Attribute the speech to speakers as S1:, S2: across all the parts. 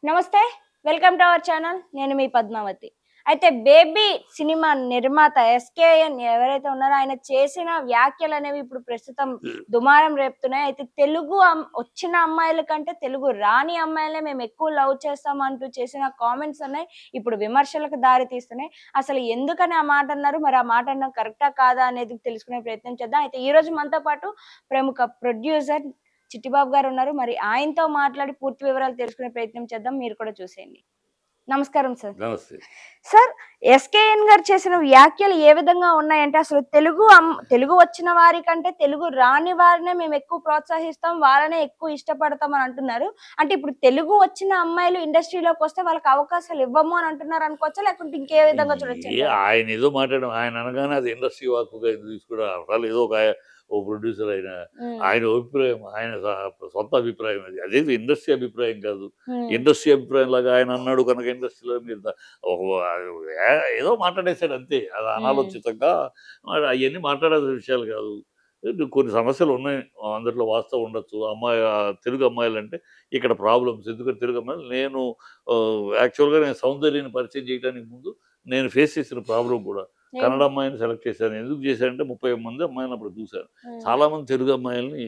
S1: నమస్తే. Welcome to our channel. నేను మీ పద్మావతి. అయితే 'బేబీ' సినిమా నిర్మాత ఎస్‌కేఎన్ ఎవరైతే ఉన్నారో ఆయన చేసిన వ్యాఖ్యలనేవి ఇప్పుడు ప్రస్తుతం దుమారం రేపుతున్నాయి. అయితే తెలుగు వచ్చిన అమ్మాయిల కంటే తెలుగు రాని అమ్మాయిలనే మేము ఎక్కువ లవ్ చేస్తాం అంటూ చేసిన కామెంట్స్ ఉన్నాయి. ఇప్పుడు విమర్శలకు దారి తీస్తున్నాయి. అసలు ఎందుకని ఆ మాట అన్నారు? మరి ఆ మాట అనడం కరెక్టా కాదా అనేది తెలుసుకునే ప్రయత్నం చేద్దాం. అయితే ఈరోజు మనతో పాటు ప్రముఖ ప్రొడ్యూసర్ చిట్టిబాబు గారున్నారు. మరి ఆయనతో మాట్లాడి పూర్తి వివరాలు తెలుసుకునే ప్రయత్నం చేద్దాం. మీరు కూడా చూసేయండి. నమస్కారం సార్.
S2: నమస్తే.
S1: సార్, ఎస్‌కేఎన్ గారు చేసిన వ్యాఖ్యలు ఏ విధంగా ఉన్నాయంటే, అసలు తెలుగు వచ్చిన వారికంటే తెలుగు రాని వారినే మేమెక్కువ ప్రోత్సహిస్తాం, వాళ్ళనే ఎక్కువ ఇష్టపడతాం అని అంటున్నారు. అంటే ఇప్పుడు తెలుగు వచ్చిన అమ్మాయిలు ఇండస్ట్రీలోకొస్తే వాళ్ళకి అవకాశాలు ఇవ్వము అని అంటున్నారు అనుకోవచ్చా? లేకుంటే ఇంకే విధంగా చూడొచ్చంటారా?
S2: ఆయన ఏదో మాట్లాడడం ఆయన అనగానే అది ఇండస్ట్రీ వాక్కుగా తీసుకోవడం అసలు ఏదో ఓ ప్రొడ్యూసర్ ఆయన
S1: హ్మ్.
S2: ఆయన అభిప్రాయం ఆయన సొంత అభిప్రాయం అది అదేది ఇండస్ట్రీ అభిప్రాయం కాదు.
S1: హ్మ్.
S2: ఇండస్ట్రీ అభిప్రాయం లాగా ఆయన అన్నాడు కనుక ఇండస్ట్రీలో మీరు ఏదో మాట్లాడేశాడు అంతే. అది
S1: హ్మ్.
S2: అనాలోచితంగా అవన్నీ మాట్లాడాల్సిన విషయాలు కాదు. కొన్ని సమస్యలు ఉన్నాయి. అందులో వాస్తవం ఉండొచ్చు. తెలుగు అమ్మాయిలంటే ఇక్కడ ప్రాబ్లమ్స్ ఎందుకంటే తెలుగు అమ్మాయిలు నేను యాక్చువల్‌గా నేను సౌందర్యాన్ని పరిచయం చేయడానికి ముందు నేను ఫేస్ చేసిన ప్రాబ్లమ్ కూడా. కన్నడ అమ్మాయిని సెలెక్ట్ చేశాను. ఎందుకు చేశానంటే 30 మంది అమ్మాయిలని అప్పుడు చూశాను.
S1: హ్మ్.
S2: చాలామంది తెలుగు అమ్మాయిలని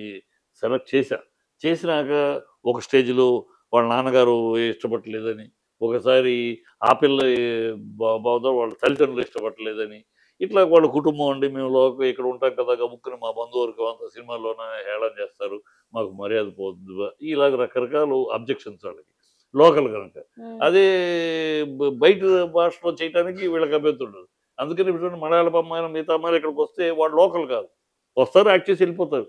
S2: సెలెక్ట్ చేశా. చేసినాక ఒక స్టేజ్‌లో వాళ్ళ నాన్నగారు ఇష్టపడలేదని, ఒకసారి ఆ పిల్ల వాళ్ళ తల్లిదండ్రులు ఇష్టపడలేదని, ఇట్లా వాళ్ళ కుటుంబం అండి మేము ఇక్కడ ఉంటాం కదా గబుక్కున మా బంధువర్గం అంతా సినిమాల్లోనే హేళన చేస్తారు. మాకు మర్యాద పోద్ది. ఇలాగ రకరకాల అబ్జెక్షన్స్ వాళ్ళకి. లోకల్ గనక.
S1: హ్మ్.
S2: అదే బయట భాషలో చేయటానికి వీళ్ళకి అభ్యంతరం ఉండదు. అందుకని ఇప్పుడు మలయాళపు అమ్మాయిలు, మిగతా అమ్మాయిలు ఇక్కడికొస్తే వాళ్ళు లోకల్ కాదు. వస్తారు, యాక్ట్ చేసి వెళ్ళిపోతారు.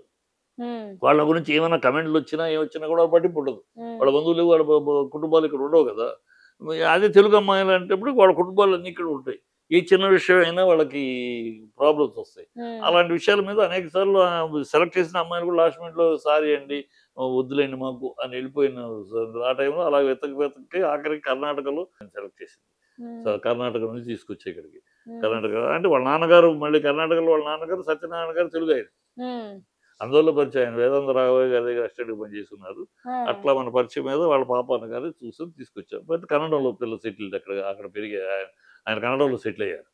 S1: హ్మ్.
S2: వాళ్ళ గురించి ఏమైనా కామెంట్‌లొచ్చినా, ఏమొచ్చినా కూడా పట్టింపు ఉండదు.
S1: హ్మ్.
S2: వాళ్ళ బంధువులు, వాళ్ళ కుటుంబాలు ఇక్కడ ఉండవు కదా! అదే తెలుగు అమ్మాయిలంటప్పుడు వాళ్ళ కుటుంబాలన్నీ ఇక్కడ ఉంటాయి. ఏ చిన్న విషయం అయినా వాళ్ళకి ప్రాబ్లమ్స్ వస్తాయి.
S1: హ్మ్.
S2: అలాంటి విషయాల మీద అనేక సార్లు సెలెక్ట్ చేసిన అమ్మాయిలు కూడా లాస్ట్ మినిట్‌లో సారీ అండి, వద్దులేండి మాకు అని వెళ్ళిపోయిన ఆ టైంలో అలా వెతకి ఆఖరికి కర్ణాటకలో సెలెక్ట్ చేసింది. సో,
S1: హ్మ్.
S2: కర్ణాటక నుంచి తీసుకొచ్చా ఇక్కడికి.
S1: హ్మ్.
S2: కర్ణాటక అంటే వాళ్ళ నాన్నగారు మళ్ళీ కర్ణాటకలో వాళ్ళ నాన్నగారు సత్యనారాయణ గారు తెలుగాయన.
S1: హ్మ్.
S2: అందువల్ల పరిచయం. ఆయన వేదాంత రాఘవయ్య గారి దగ్గర అసిస్టెంట్‌గా పనిచేస్తున్నారు.
S1: ఆ!
S2: అట్లా మన పరిచయం మీద వాళ్ళ పాప అన్నగారు చూసి తీసుకొచ్చాం. బట్ కన్నడంలో పిల్ల సెటిల్డ్ అక్కడ పెరిగి ఆయన కన్నడంలో సెటిల్ అయ్యారు.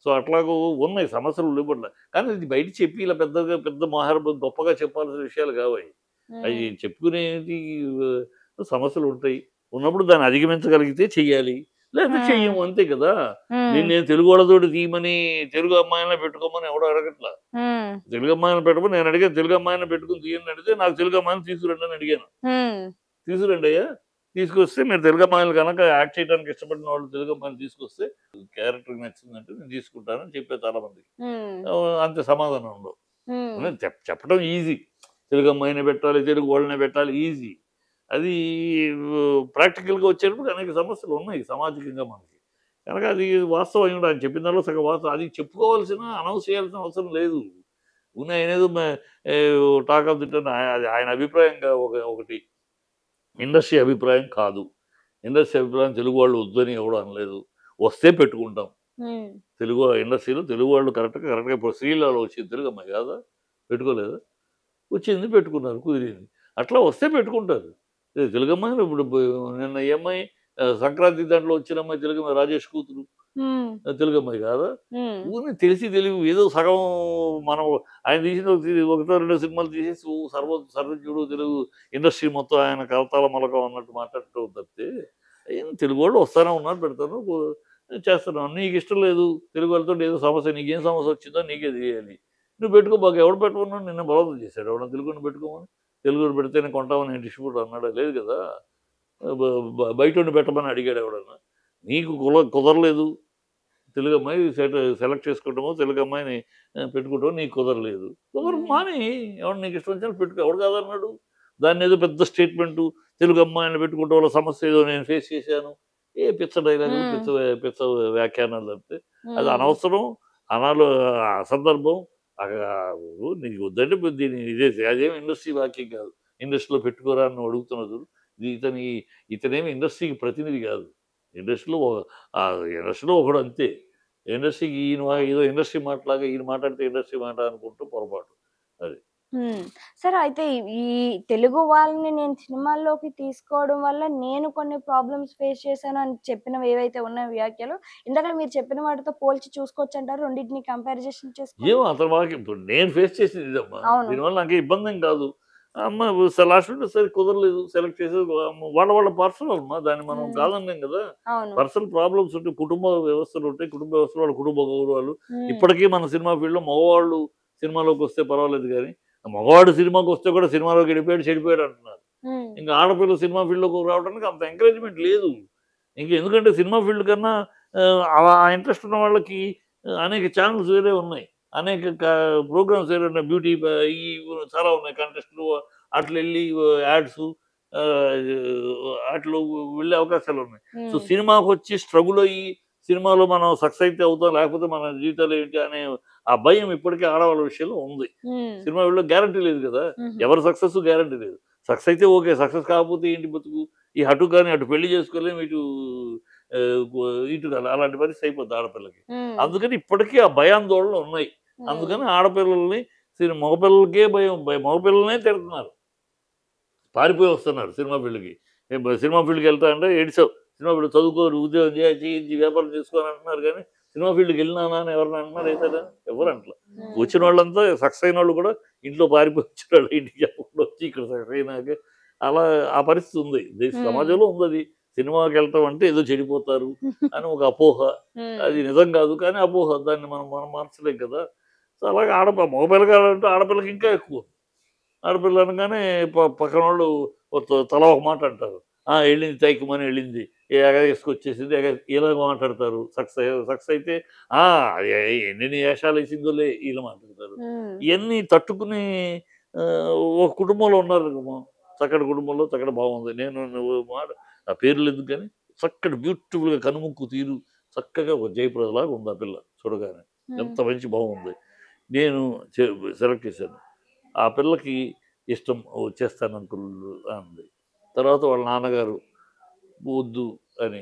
S2: సో, అట్లాగూ ఉన్నాయి సమస్యలు లేవుబట్ల. కానీ ఇది బయట చెప్పి ఇలా పెద్ద గొప్పగా చెప్పాల్సిన విషయాలు కావయి. అయి
S1: హ్మ్.
S2: చెప్పుకునేది సమస్యలుంటాయి. ఉన్నప్పుడు దాన్ని అధిగమించగలిగితే చెయ్యాలి. లేకపోతే
S1: హ్మ్.
S2: చెయ్యము అంతే కదా!
S1: హ్మ్.
S2: నేను తెలుగు వాళ్ళతోటి తీయమని, తెలుగు అమ్మాయిలనే పెట్టుకోమని ఎవడు అడగట్లా.
S1: హ్మ్.
S2: తెలుగు అమ్మాయిని పెట్టమని నేను అడిగాను. తెలుగు అమ్మాయిని పెట్టుకొని తీయండి అడిగితే, నాకు తెలుగు అమ్మాయిని తీసుకురండి అని అడిగాను.
S1: హ్మ్.
S2: తీసుకురండయ్యా! తీసుకొస్తే మీరు తెలుగు అమ్మాయిలు గనక యాక్ట్ చేయడానికి ఇష్టపడిన వాళ్ళు తెలుగు అమ్మాయిని తీసుకొస్తే, క్యారెక్టర్‌కి నచ్చిందంటే నేను తీసుకుంటానని చెప్పారు చాలా మందికి.
S1: హ్మ్.
S2: అంతే సమాధానం ఉండవు.
S1: హ్మ్.
S2: చెప్పడం ఈజీ. తెలుగు అమ్మాయినే పెట్టాలి, తెలుగు వాళ్ళనే పెట్టాలి ఈజీ. అది ప్రాక్టికల్‌గా వచ్చేటప్పటికి అనేక సమస్యలు ఉన్నాయి సామాజికంగా మనకి. కనుక అది వాస్తవం అయ్యుండి ఆయన చెప్పిన దాంట్లో సగం వాస్తవం. అది చెప్పుకోవాల్సిన, అనౌన్స్ చేయాల్సిన అవసరం లేదు. ఊరినే ఆయనేదో టాక్ ఆఫ్ ది టౌన్ అది ఆయన అభిప్రాయంగా ఒకటి. ఇండస్ట్రీ అభిప్రాయం కాదు. ఇండస్ట్రీ అభిప్రాయం తెలుగు వాళ్ళు వద్దని ఎవడు అనలేదు. వస్తే పెట్టుకుంటాం.
S1: హ్మ్.
S2: ఇండస్ట్రీలో తెలుగు వాళ్ళు కరెక్ట్‌గా ఇప్పుడు 'శ్రీలీలలో' వచ్చింది తెలుగు అమ్మాయి కాదా? పెట్టుకోలేదా? వచ్చింది పెట్టుకున్నారు కుదిరింది. అట్లా వస్తే పెట్టుకుంటారు. తెలుగు అమ్మాయిలు ఇప్పుడు నిన్న ఈ అమ్మాయి సంక్రాంతి దాంట్లో వచ్చిన అమ్మాయి తెలుగు అమ్మాయి రాజేష్ కూతురు.
S1: హ్మ్.
S2: తెలుగు అమ్మాయి కాదా?
S1: హ్మ్.
S2: ఊరినే తెలివి ఏదో సగం మనం ఆయన తీసిన ఒకటో రెండో సినిమాలు తీసేసి సర్వజ్ఞుడు తెలుగు ఇండస్ట్రీ మొత్తం ఆయన కరతాళ మలకం అన్నట్టు మాట్లాడటం తప్పితే తెలుగు వాళ్ళు వస్తానే ఉన్నారు పెడతాను చేస్తున్నాం. నీకు ఇష్టం లేదు తెలుగు వాళ్ళతో ఏదో సమస్య నీకేం సమస్య వచ్చిందో నీకే తెలియాలి. నువ్వు పెట్టుకోబాక ఎవడు పెట్టుకున్నాడు నిన్ను బలవంతం చేశాడు ఎవడన్నా తెలుగుని పెట్టుకోమని. తెలుగుని పెడితేనే కొంటామని డిస్ట్రిబ్యూటర్ అన్నాడా లేదు కదా! బయటోడిని పెట్టమని అడిగాడు ఎవడన్నా. నీకు కుదరలేదు తెలుగు అమ్మాయి సెలెక్ట్ చేసుకుంటామో, తెలుగు అమ్మాయిని పెట్టుకుంటామో నీకు కుదరలేదు.
S1: హ్మ్.
S2: మానేయి. ఎవడు నీకు ఇష్టం వచ్చినట్టు పెట్టుకో. ఎవడు కాదన్నాడు? దాన్నేదో పెద్ద స్టేట్‌మెంటు తెలుగు అమ్మాయిని పెట్టుకోవడం వల్ల సమస్య ఏదో నేను ఫేస్ చేశాను. పిచ్చ డైలాగులు,
S1: హ్మ్.
S2: పిచ్చ వ్యాఖ్యానాలు తప్పితే అది
S1: హ్మ్.
S2: అనవసరం, అనాలో అసందర్భం. నీకు వద్దంటే అదేమి ఇండస్ట్రీ వాక్యం కాదు. ఇండస్ట్రీలో పెట్టుకోరా అని నువ్వు అడుగుతున్నావు చూడు. ఇతని ఇతనేమి ఇండస్ట్రీకి ప్రతినిధి కాదు. ఇండస్ట్రీలో ఇండస్ట్రీలో ఒకడు అంతే. ఇండస్ట్రీకి ఏదో ఇండస్ట్రీ మాటలాగా ఈయన మాట్లాడితే ఇండస్ట్రీ మాట అనుకుంటూ పొరపాటు. అది.
S1: సరే అయితే ఈ తెలుగు వాళ్ళని నేను సినిమాల్లోకి తీసుకోవడం వల్ల నేను కొన్ని ప్రాబ్లమ్స్ ఫేస్ చేశాను అని చెప్పినవి ఏవైతే ఉన్నాయో వ్యాఖ్యలు, ఇందాక మీరు చెప్పిన వాటితో పోల్చి చూసుకోవచ్చంటారా? రెండిటిని కంపారిజేషన్ చేసుకొని?
S2: ఏమో అతని వాకి ఇప్పుడు నేను ఫేస్ చేసింది ఇదమ్మా.
S1: అవును.
S2: దీనివల్ల నాకే ఇబ్బంది ఏం కాదు. అమ్మ లాస్ట్ సరే కుదరలేదు. సెలెక్ట్ చేసేది వాళ్ళ పర్సనల్ అమ్మా. దాన్ని మనం
S1: హ్మ్.
S2: కాదనలేం కదా!
S1: అవును.
S2: పర్సనల్ ప్రాబ్లమ్స్ ఉంటాయి. కుటుంబ వ్యవస్థలు ఉంటాయి. కుటుంబ వ్యవస్థలో వాళ్ళ కుటుంబ గౌరవాలు.
S1: హ్మ్.
S2: ఇప్పటికీ మన సినిమా ఫీల్డ్‌లో మగవాళ్ళు సినిమాలోకి వస్తే పర్వాలేదు గానీ, మగవాడు సినిమాకి వస్తే కూడా సినిమాలోకి వెళ్ళిపోయాడు, చెడిపోయాడు అంటున్నారు.
S1: హ్మ్.
S2: ఇంకా ఆడపిల్ల సినిమా ఫీల్డ్‌లోకి రావడానికి అంత ఎంకరేజ్‌మెంట్ లేదు. ఎందుకంటే సినిమా ఫీల్డ్ కన్నా ఆ ఇంట్రెస్ట్ ఉన్న వాళ్ళకి అనేక ఛానెల్స్ వేరే ఉన్నాయి. అనేక ప్రోగ్రామ్స్ వేరే ఉన్నాయి. బ్యూటీ ఈ చాలా ఉన్నాయి. కంటెస్ట్‌లు అట్లెళ్ళి యాడ్సు అట్లు వెళ్ళే అవకాశాలున్నాయి. సో,
S1: హ్మ్.
S2: సినిమాకొచ్చి స్ట్రగుల్ అయ్యి సినిమాలో మనం సక్సెస్ అయితే అవుతాం. లేకపోతే మన జీవితాలు ఏంటి అనే ఆ భయం ఇప్పటికీ ఆడవాళ్ళ విషయంలో ఉంది.
S1: హ్మ్.
S2: సినిమా ఫీల్డ్‌లో గ్యారంటీ లేదు కదా!
S1: హుహు.
S2: ఎవరి సక్సెస్ గ్యారంటీ లేదు. సక్సెస్ అయితే ఓకే. సక్సెస్ కాకపోతే ఏంటి బతుకు? అటు కానీ అటు పెళ్లి చేసుకోలేము. ఆహ్, గు ఇటు అలాంటి పరిస్థితి అయిపోద్ది ఆడపిల్లకి.
S1: హ్మ్.
S2: అందుకని ఇప్పటికీ ఆ భయాందోళనలు ఉన్నాయి.
S1: హ్మ్.
S2: అందుకని ఆడపిల్లల్ని మగపిల్లలకే భయం. మగపిల్లలనే తిడుతున్నారు. పారిపోయి వస్తున్నారు సినిమా ఫీల్డ్‌కి. సినిమా ఫీల్డ్‌కెళ్తా అంటే ఏడిసావు. సినిమా ఫీల్డ్ చదువుకో, నువ్వు ఉద్యోగం చెయ్యి, వ్యాపారం చేసుకో అని అంటున్నారు గానీ, సినిమా ఫీల్డ్‌కెళ్ళినానా అని ఎవరైనా అంటున్నారా అయితేనా? ఎవరు అనట్ల.
S1: హ్మ్.
S2: వచ్చిన వాళ్ళంతా సక్సెస్ అయినోళ్ళు కూడా ఇంట్లో పారిపోయి వచ్చినోళ్ళు. ఇంటికి చెప్పకుండా వచ్చి ఇక్కడ సక్సెస్ అయినాక అలా ఆ పరిస్థితి ఉంది.
S1: హ్మ్.
S2: సమాజంలో ఉందది. సినిమాకెళ్ళటం అంటే ఏదో చెడిపోతారు అని ఒక అపోహ. అది
S1: హ్మ్.
S2: నిజం కాదు. కానీ అపోహ. దాన్ని మనం మనం మార్చలేం కదా! సో, అలాగే మగపిల్లగాడంటే ఆడపిల్లకి ఇంకా ఎక్కువ. ఆడపిల్ల అనగానే పక్కనోళ్ళు తలా ఒక మాట అంటారు. ఆ! ఎళ్ళింది తైక్కుమని ఎళ్ళింది. ఎగేసుకొచ్చేసింది. ఇలాగ మాట్లాడతారు. సక్సెస్ అయితే ఆ! ఎ ఎన్నెన్ని ఏషాలేసిందోలే ఇలా మాట్లాడతారు.
S1: హ్మ్.
S2: ఇయన్నీ తట్టుకుని ఒక కుటుంబంలో ఉన్నారనుకో చక్కటి కుటుంబంలో చక్కటి బాగుంది. నువ్వు ఆ పేర్లెందుకు గాని చక్కటి బ్యూటిఫుల్‌గా కనుముక్కు తీరు చక్కగా ఒక జయప్రదలాగా ఉంది ఆ పిల్ల చూడగానే.
S1: హ్మ్.
S2: ఎంత మంచి బాగుంది. నేను చె సెలెక్ట్ చేశాను. ఆ పిల్లకి ఇష్టం వచ్చేస్తాను అంకుల్ అంది. తర్వాత వాళ్ళ నాన్నగారు వద్దు అని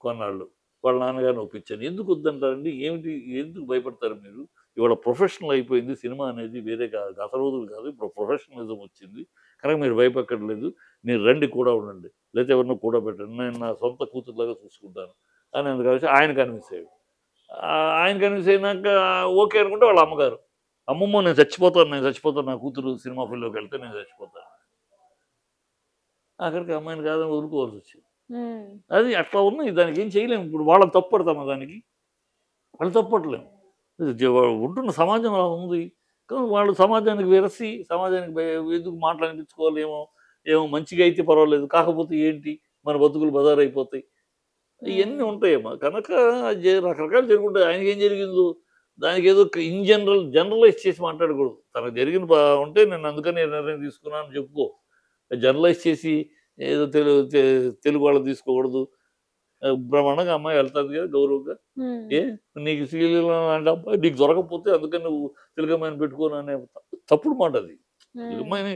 S2: కొన్నాళ్ళు. వాళ్ళ నాన్నగారిని ఒప్పించాను. ఎందుకు వద్దంటారండి? ఏమిటి? ఎందుకు భయపడతారు మీరు? ఇవాళ ప్రొఫెషనల్ అయిపోయింది. సినిమా అనేది వేరే కాదు. గత రోజులు కాదు. ఇప్పుడు ప్రొఫెషనలిజం వచ్చింది. కనుక మీరు భయపడక్కర్లేదు. మీరు రండి కూడా ఉండండి. లేతే ఎవరినో కూడబెట్టండి. నేను నా సొంత కూతురులాగా చూసుకుంటాను. అని అందుకనేసి ఆయన కన్విన్స్ అయ్యాడు. ఆయన కన్విన్స్ అయినాక ఓకే అనుకుంటే వాళ్ళ అమ్మగారు. అమ్మమ్మో! నేను చచ్చిపోతాను. నేను చచ్చిపోతాను. నా కూతురు సినిమా ఫీల్డ్‌లోకెళ్తే నేను చచ్చిపోతాను. ఆఖరికి అమ్మాయిని కాదని వదులుకోవాల్సొచ్చింది.
S1: హ్మ్.
S2: అది అట్లా ఉన్నాయి. దానికేం చేయలేము. ఇప్పుడు వాళ్ళని తప్పు పడతామా దానికి? వాళ్ళు తప్పు పట్టలేము. ఉంటున్న సమాజం అలా ఉంది. కానీ వాళ్ళు సమాజానికి విరసి, సమాజానికి ఎందుకు మాటలనిపించుకోవాలి ఏమో మంచిగా అయితే పర్వాలేదు. కాకపోతే ఏంటి? మన బతుకులు బజారైపోతాయి. ఇయన్నీ
S1: హ్మ్.
S2: ఉంటాయమ్మా. కనుక రకరకాలు జరుగుంటాయి. ఆయనకేం జరిగిందో దానికేదో జనరలైజ్ చేసి మాట్లాడకూడదు. తనకు జరిగిన ఉంటే నేను అందుకని ఈ నిర్ణయం తీసుకున్నానని చెప్పుకో. జనరలైజ్ చేసి ఏదో తెలుగు వాళ్ళని తీసుకోకూడదు. బ్రహ్మాండంగా అమ్మాయి వెళ్తాది కదా గౌరవంగా.
S1: హ్మ్.
S2: ఏ నీకు శ్రీలీల లాంటి అబ్బాయి నీకు దొరకకపోతే అందుకని నువ్వు తెలుగు అమ్మాయిని పెట్టుకోను అనే తప్పుడు మాట అది. తెలుగు
S1: హ్మ్.
S2: అమ్మాయిని